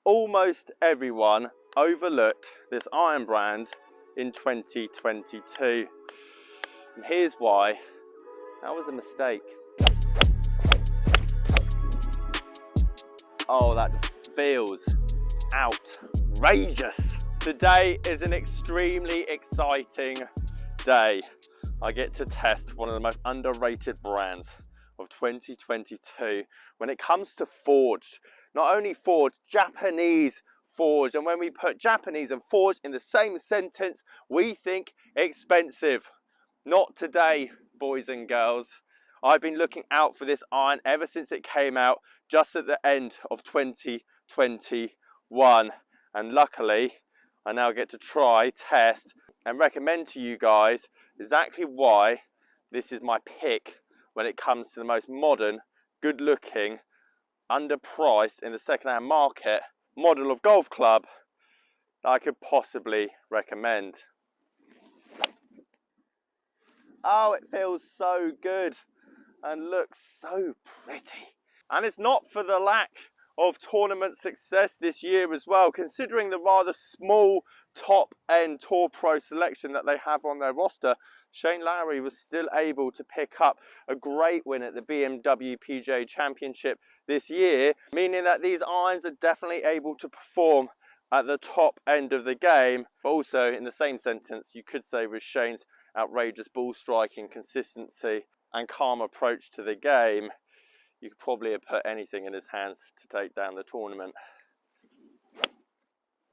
almost everyone overlooked this iron brand in 2022. And here's why. That was a mistake. Oh, that just feels outrageous. Today is an extremely exciting day. I get to test one of the most underrated brands of 2022 when it comes to forged. Not only forged, Japanese forged. And when we put Japanese and forged in the same sentence, we think expensive. Not today, boys and girls. I've been looking out for this iron ever since it came out just at the end of 2021. And luckily, I now get to try, test, and recommend to you guys exactly why this is my pick when it comes to the most modern, good looking, underpriced in the second-hand market model of golf club that I could possibly recommend. Oh, it feels so good and looks so pretty. And it's not for the lack of tournament success this year as well, considering the rather small top-end Tour Pro selection that they have on their roster. Shane Lowry was still able to pick up a great win at the BMW PGA Championship this year, meaning that these irons are definitely able to perform at the top end of the game. But also, in the same sentence, you could say with Shane's outrageous ball striking, consistency and calm approach to the game, you could probably have put anything in his hands to take down the tournament.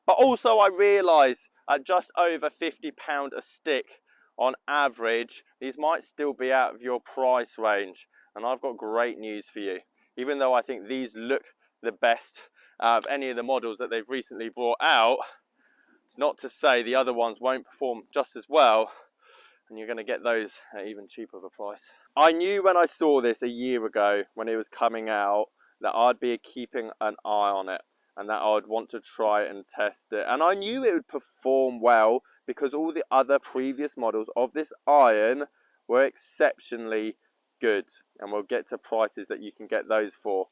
But also I realise at just over £50 a stick on average, these might still be out of your price range. And I've got great news for you. Even though I think these look the best out of any of the models that they've recently brought out, it's not to say the other ones won't perform just as well, and you're going to get those at even cheaper of a price. I knew when I saw this a year ago when it was coming out that I'd be keeping an eye on it and that I'd want to try and test it. And I knew it would perform well because all the other previous models of this iron were exceptionally good. And we'll get to prices that you can get those for.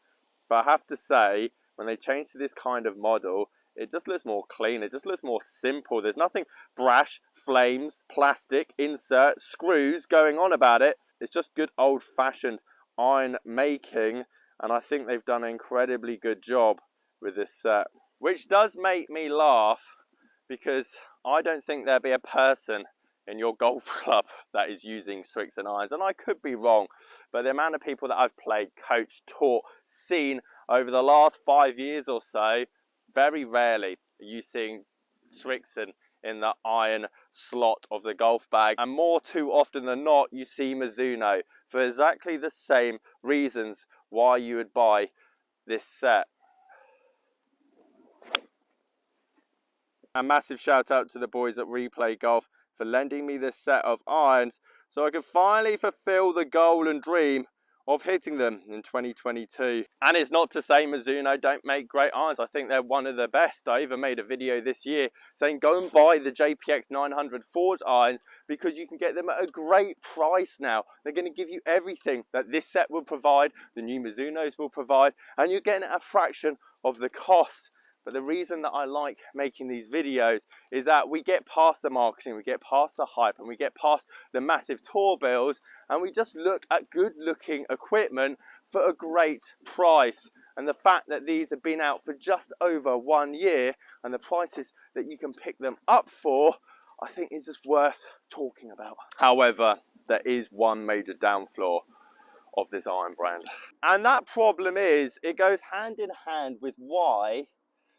But I have to say, when they change to this kind of model, it just looks more clean. It just looks more simple. There's nothing brash, flames, plastic, insert, screws going on about it. It's just good old-fashioned iron making, and I think they've done an incredibly good job with this set. Which does make me laugh, because I don't think there'll be a person in your golf club that is using Srixon irons, and I could be wrong, but the amount of people that I've played, coached, taught, seen over the last 5 years or so, very rarely are you seeing Srixon in the iron slot of the golf bag, and more too often than not you see Mizuno for exactly the same reasons why you would buy this set. A massive shout out to the boys at Replay Golf for lending me this set of irons so I could finally fulfill the goal and dream of hitting them in 2022. And it's not to say Mizuno don't make great irons. I think they're one of the best. I even made a video this year saying go and buy the JPX 900 forged irons because you can get them at a great price now. They're going to give you everything that this set will provide, the new Mizunos will provide, and you're getting a fraction of the cost. But the reason that I like making these videos is that we get past the marketing, we get past the hype, and we get past the massive tour bills, and we just look at good looking equipment for a great price. And the fact that these have been out for just over 1 year and the prices that you can pick them up for, I think is just worth talking about. However, there is one major downfall of this iron brand. And that problem is it goes hand in hand with why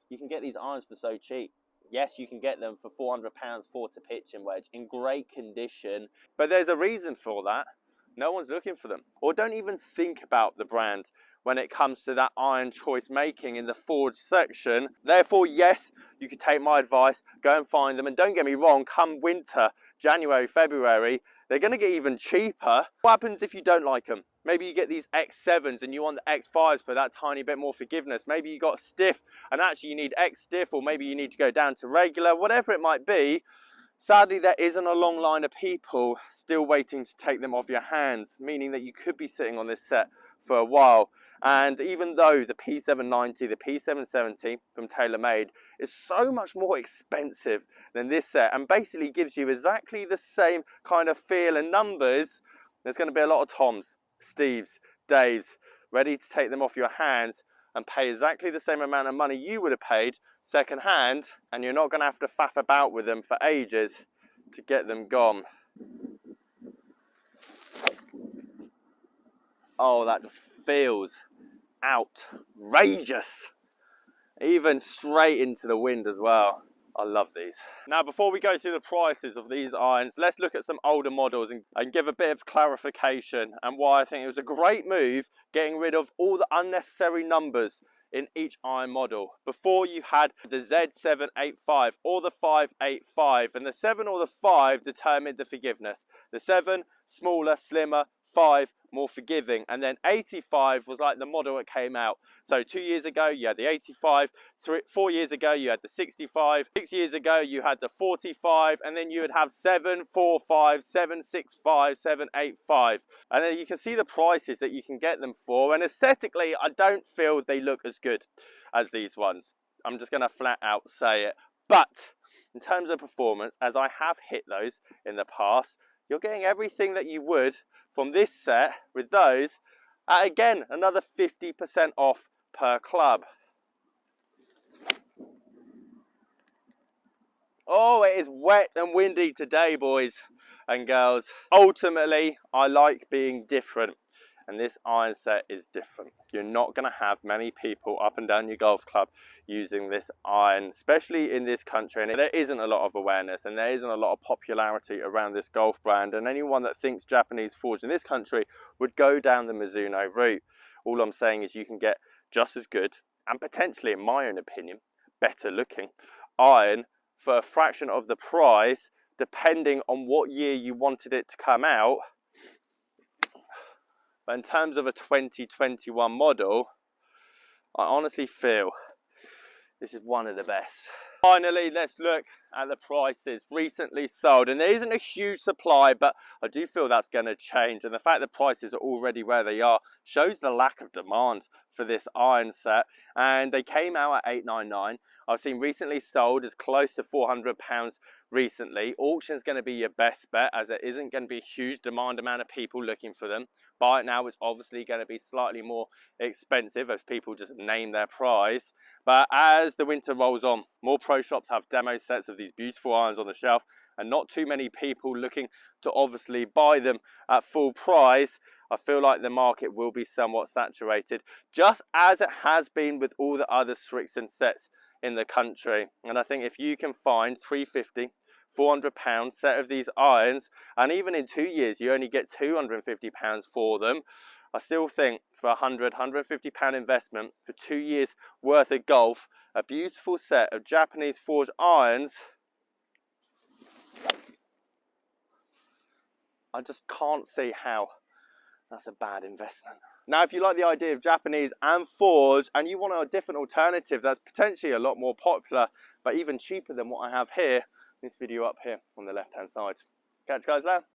you can get these irons for so cheap. Yes, you can get them for £400 for to pitch and wedge in great condition, but there's a reason for that. No one's looking for them, or don't even think about the brand when it comes to that iron choice making in the forged section. Therefore, yes, you could take my advice, go and find them, and don't get me wrong, come winter, January, February, they're going to get even cheaper. What happens if you don't like them? Maybe you get these X7s and you want the X5s for that tiny bit more forgiveness. Maybe you got stiff and actually you need X stiff, or maybe you need to go down to regular, whatever it might be. Sadly, there isn't a long line of people still waiting to take them off your hands, meaning that you could be sitting on this set for a while. And even though the P790, the P770 from TaylorMade is so much more expensive than this set and basically gives you exactly the same kind of feel and numbers, there's going to be a lot of Toms, Steves, Daves ready to take them off your hands and pay exactly the same amount of money you would have paid second hand, and you're not going to have to faff about with them for ages to get them gone. Oh, that just feels outrageous. Even straight into the wind as well. I love these. Now, before we go through the prices of these irons, let's look at some older models and give a bit of clarification and why I think it was a great move getting rid of all the unnecessary numbers in each iron model. Before, you had the Z785 or the 585, and the 7 or the 5 determined the forgiveness. The 7, smaller, slimmer, 5, more forgiving, and then 85 was like the model that came out. So 2 years ago you had the 85, 4 years ago you had the 65, 6 years ago you had the 45, and then you would have 745, 765, 785, and then you can see the prices that you can get them for, and aesthetically I don't feel they look as good as these ones. I'm just going to flat out say it. But in terms of performance, as I have hit those in the past, you're getting everything that you would from this set with those at, again, another 50% off per club. Oh, it is wet and windy today, boys and girls. Ultimately, I like being different, and this iron set is different. You're not going to have many people up and down your golf club using this iron, especially in this country, and there isn't a lot of awareness and there isn't a lot of popularity around this golf brand, and anyone that thinks Japanese forged in this country would go down the Mizuno route. All I'm saying is you can get just as good, and potentially, in my own opinion, better looking iron for a fraction of the price, depending on what year you wanted it to come out. But in terms of a 2021 model, I honestly feel this is one of the best. Finally, let's look at the prices recently sold, and there isn't a huge supply, but I do feel that's going to change, and the fact that prices are already where they are shows the lack of demand for this iron set. And they came out at $899. I've seen recently sold as close to £400 recently. Auction's going to be your best bet, as there isn't going to be a huge amount of people looking for them. Buy it now, it's obviously going to be slightly more expensive as people just name their price. But as the winter rolls on, more pro shops have demo sets of these beautiful irons on the shelf, and not too many people looking to obviously buy them at full price. I feel like the market will be somewhat saturated, just as it has been with all the other Srixon sets in the country. And I think if you can find £350, £400 set of these irons, and even in 2 years you only get £250 for them, I still think for £100, £150 investment for 2 years worth of golf, a beautiful set of Japanese forged irons, I just can't see how that's a bad investment. Now, if you like the idea of Japanese and forged, and you want a different alternative that's potentially a lot more popular, but even cheaper than what I have here, this video up here on the left hand side. Catch you guys later.